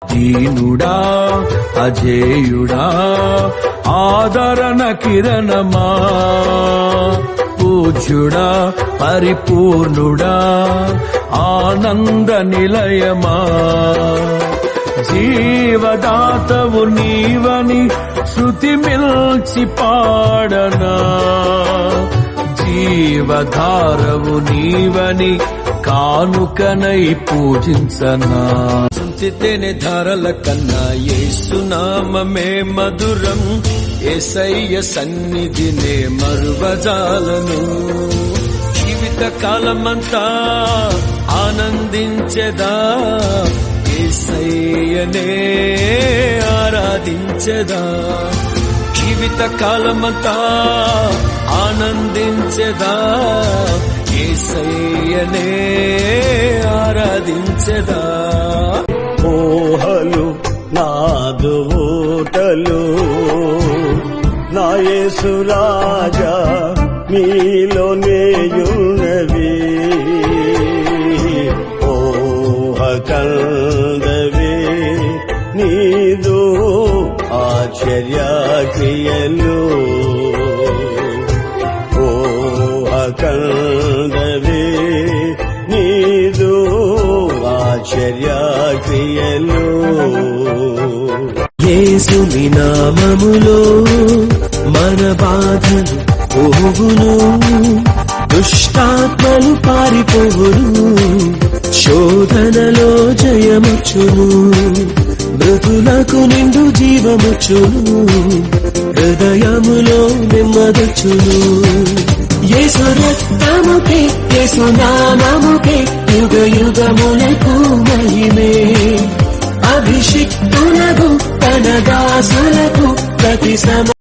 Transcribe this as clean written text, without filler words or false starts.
దీనుడా అజేయుడా ఆదరణ కిరణమా, పూజ్యుడా పరిపూర్ణుడా ఆనంద నిలయమా, జీవదాతవు నీవని శృతి మిల్చి పాడనా, జీవధారవు నీవని కానుకనై పూజించనా. సుంచితేనే ధారల కన్నా యేసునామమే మధురం, యేసయ్య సన్నిధినే మరువజాలను. జీవిత కాలమంతా ఆనందించెదా, యేసయ్యనే ఆరాధించెదా. జీవిత కాలమంతా ఆనందించెదా, యేసయ్యనే ఆరాధించెదా. ఊహలు నాదుటలు నా యేసు రాజా మీలోనేయున్నవి. ఊహ కందవే నీదు ఆశ్చర్య క్రియలు, ఊహ కందవే నీదు ఆశ్చర్య క్రియలు. యేసుని నామములో మన బాధలు పోగును, దుష్టాత్మలు పారిపోవును, శోధనలో జయముచ్చును, మృతులకు నిండు జీవముచ్చును, హృదయములో నెమ్మదొచ్చును. యేసు రక్తముకే యేసు నామముకే యుగ యుగములకు మహిమే, అభిషిక్తులకు తన దాసులకు ప్రతి